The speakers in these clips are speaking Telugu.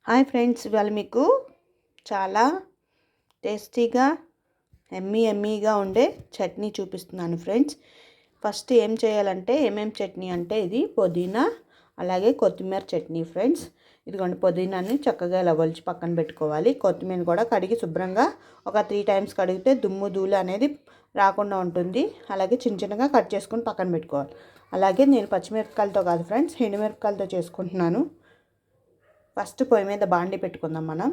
హాయ్ ఫ్రెండ్స్, ఇవాళ మీకు చాలా టేస్టీగా ఎమ్మీగా ఉండే చట్నీ చూపిస్తున్నాను ఫ్రెండ్స్. ఫస్ట్ ఏం చేయాలంటే ఏమేం చట్నీ అంటే ఇది పుదీనా అలాగే కొత్తిమీర చట్నీ ఫ్రెండ్స్. ఇదిగోండి, పుదీనాని చక్కగా ఇలా ఒలిచి పక్కన పెట్టుకోవాలి. కొత్తిమీర కూడా కడిగి శుభ్రంగా ఒక 3 times కడిగితే దుమ్ము ధూళి అనేది రాకుండా ఉంటుంది. అలాగే చిన్న చిన్నగా కట్ చేసుకొని పక్కన పెట్టుకోవాలి. అలాగే నేను పచ్చిమిరపకాయలతో కాదు ఫ్రెండ్స్, ఎండుమిరపకాయలతో చేసుకుంటున్నాను. ఫస్ట్ పొయ్యి మీద బాండి పెట్టుకుందాం. మనం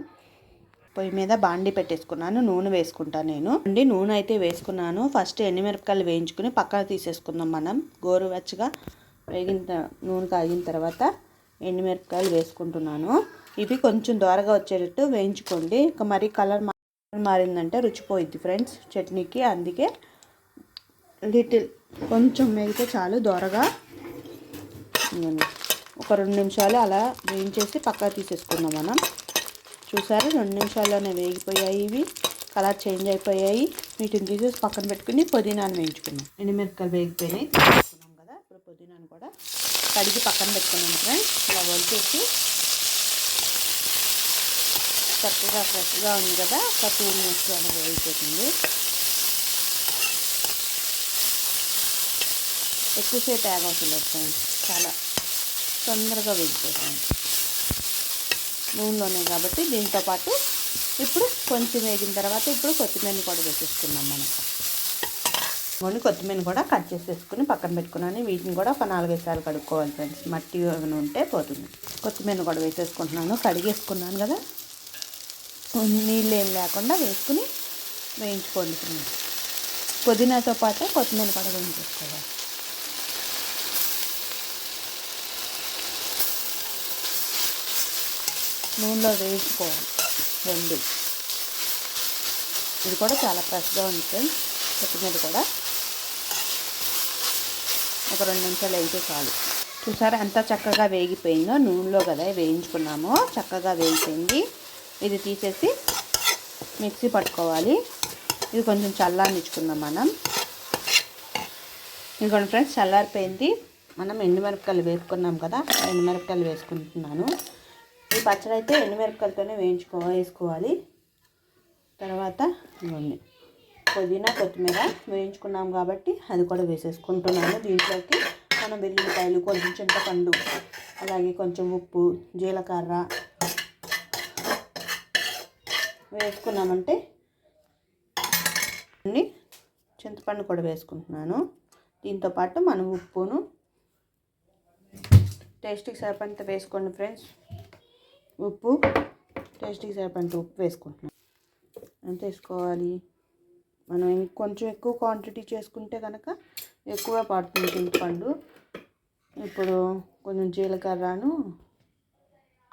పొయ్యి మీద బాండి పెట్టేసుకున్నాను. నూనె వేసుకుంటాను నేను నూనె అయితే వేసుకున్నాను. ఫస్ట్ ఎండుమిరపకాయలు వేయించుకుని పక్కన తీసేసుకుందాం. మనం గోరువెచ్చగా నూనె కాగిన తర్వాత ఎండుమిరపకాయలు వేసుకుంటున్నాను. ఇవి కొంచెం దోరగా వచ్చేటట్టు వేయించుకోండి. ఇక మరి కలర్ మారిందంటే రుచిపోయిద్ది ఫ్రెండ్స్ చట్నీకి. అందుకే కొంచెం వేగితే చాలు. దోరగా ఒక 2 నిమిషాలు అలా వేయించేసి పక్కకు తీసేసుకుందాం. మనం చూసారా, 2 నిమిషాల్లోనే వేగిపోయాయి. ఇవి కలర్ చేంజ్ అయిపోయాయి. వీటిని తీసేసి పక్కన పెట్టుకుని పుదీనాను వేయించుకున్నాం. ఎండుమిరపకాయలు వేగిపోయినాయి తీసుకున్నాం కదా. ఇప్పుడు పుదీనాను కూడా కడిగి పక్కన పెట్టుకున్నాం ఫ్రెండ్స్. ఇలా వలిచేసి చక్కగా ఫ్రెష్గా ఉంది కదా, ఒక 2 minutes అలా వేగిపోతుంది. ఎక్కువసేపు అవసరం లేదు ఫ్రెండ్స్, చాలా తొందరగా వేగిపోతుంది నూనెలోనే కాబట్టి. దీంతోపాటు ఇప్పుడు కొంచెం వేగిన తర్వాత ఇప్పుడు కొత్తిమీరని కూడా వేసేసుకున్నాం. మనం కొత్తిమీరని కూడా కట్ చేసేసుకుని పక్కన పెట్టుకున్నాను. వీటిని కూడా ఒక 4-5 సార్లు కడుక్కోవాలి ఫ్రెండ్స్, మట్టి ఏమైనా ఉంటే పోతుంది. కొత్తిమీరని కూడా వేసేసుకుంటున్నాను. కడిగేసుకున్నాను కదా, నీళ్ళు ఏం లేకుండా వేసుకుని వేయించుకోండి ఫ్రెండ్స్. పుదీనాతో పాటు కొత్తిమీర కూడా వేయించేసుకోవాలి. నూనెలో వేసుకోవాలి రెండు. ఇది కూడా చాలా ఫ్రెష్గా ఉంది ఫ్రెండ్స్. కొత్తిమీర కూడా ఒక 2 నిమిషాలు వేగితే చాలు. చూసారా ఎంత చక్కగా వేగిపోయిందో. నూనెలో కదా వేయించుకున్నామో, చక్కగా వేగిపోయింది. ఇది తీసేసి మిక్సీ పట్టుకోవాలి. ఇది కొంచెం చల్లారనిచ్చుకుందాం మనం. ఇంకొంచెం ఫ్రెండ్స్ చల్లారిపోయింది. మనం ఎండుమిరపకాయలు వేసుకున్నాం కదా, ఎండుమిరపకాయలు వేసుకుంటున్నాను. ఈ పచ్చడి అయితే ఎండుమిరపకాయలతోనే వేసుకోవాలి. తర్వాత ఇవన్నీ పుదీనా కొత్తిమీర వేయించుకున్నాం కాబట్టి అది కూడా వేసేసుకుంటున్నాను. దీంట్లోకి మనం వెల్లుల్లిపాయలు, కొంచెం చింతపండు, అలాగే కొంచెం ఉప్పు, జీలకర్ర వేసుకున్నామంటే చింతపండు కూడా వేసుకుంటున్నాను. దీంతోపాటు మనం ఉప్పును టేస్ట్కి సరిపడంత వేసుకోండి ఫ్రెండ్స్. ఉప్పు టేస్ట్కి సరిపడంత ఉప్పు వేసుకుంటున్నాను. ఎంత వేసుకోవాలి, మనం ఇంకొంచెం ఎక్కువ క్వాంటిటీ చేసుకుంటే కనుక ఎక్కువ పడుతుంది చింతపండు. ఇప్పుడు కొంచెం జీలకర్రను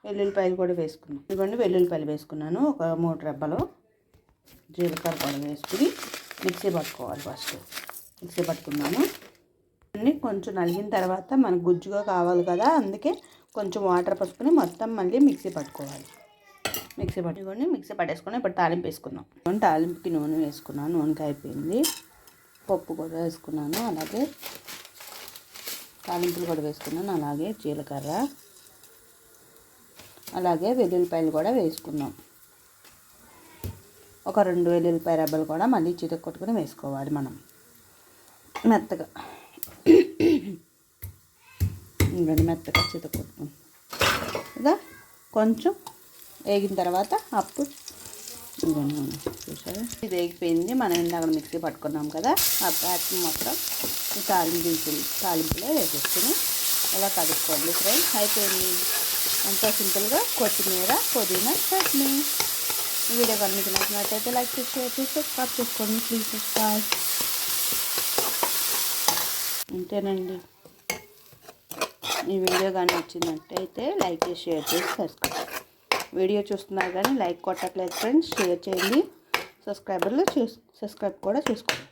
వెల్లుల్లిపాయలు కూడా వేసుకున్నాం. ఇదిగోండి వెల్లుల్లిపాయలు వేసుకున్నాను. ఒక 3 రెబ్బలు జీలకర్ర కూడా వేసుకుని మిక్సీ పట్టుకోవాలి. ఫస్ట్ మిక్సీ పట్టుకున్నాను. అన్నీ కొంచెం నలిగిన తర్వాత మనకు గుజ్జుగా కావాలి కదా, అందుకే కొంచెం వాటర్ పట్టుకుని మొత్తం మళ్ళీ మిక్సీ పట్టుకోవాలి. మిక్సీ పట్టేసుకుని ఇప్పుడు తాలింపు వేసుకున్నాం. తాలింపుకి నూనె వేసుకున్నాను. నూనెకి అయిపోయింది. పప్పు కూడా వేసుకున్నాను. అలాగే తాలింపులు కూడా వేసుకున్నాను. అలాగే జీలకర్ర, అలాగే వెల్లుల్లిపాయలు కూడా వేసుకున్నాం. ఒక 2 వెల్లుల్లిపాయ రెబ్బలు కూడా మళ్ళీ చితక్కొట్టుకుని వేసుకోవాలి మనం మెత్తగా. మెత్తగా చితక్కొట్టుకుని ఇదా కొంచెం వేగిన తర్వాత అప్పుడు చూసారా ఇది వేగిపోయింది. మనం ఇందాక మిక్సీ పట్టుకున్నాం కదా, ఆ ప్యాక్ మొత్తం ఈ తాలింపులో వేసేసుకుని ఇలా కలుపుకోండి ఫ్రెండ్స్. అయిపోయింది. ఎంతో సింపుల్గా కొత్తిమీర పుదీనా చట్నీ. ఈ వీడియో కానీ మీకు నచ్చినట్టయితే లైక్ చేసి షేర్ చేసి సబ్స్క్రైబ్ చేసుకోండి ప్లీజ్. సబ్స్క్రైబ్. అంతేనండి. ఈ వీడియో కానీ నచ్చినట్టయితే లైక్ చేసి షేర్ చేసి సబ్స్క్రైబ్. వీడియో చూస్తున్నారు కానీ లైక్ కొట్టట్లేదు ఫ్రెండ్స్, షేర్ చేయండి. సబ్స్క్రైబ్ కూడా చేసుకోండి.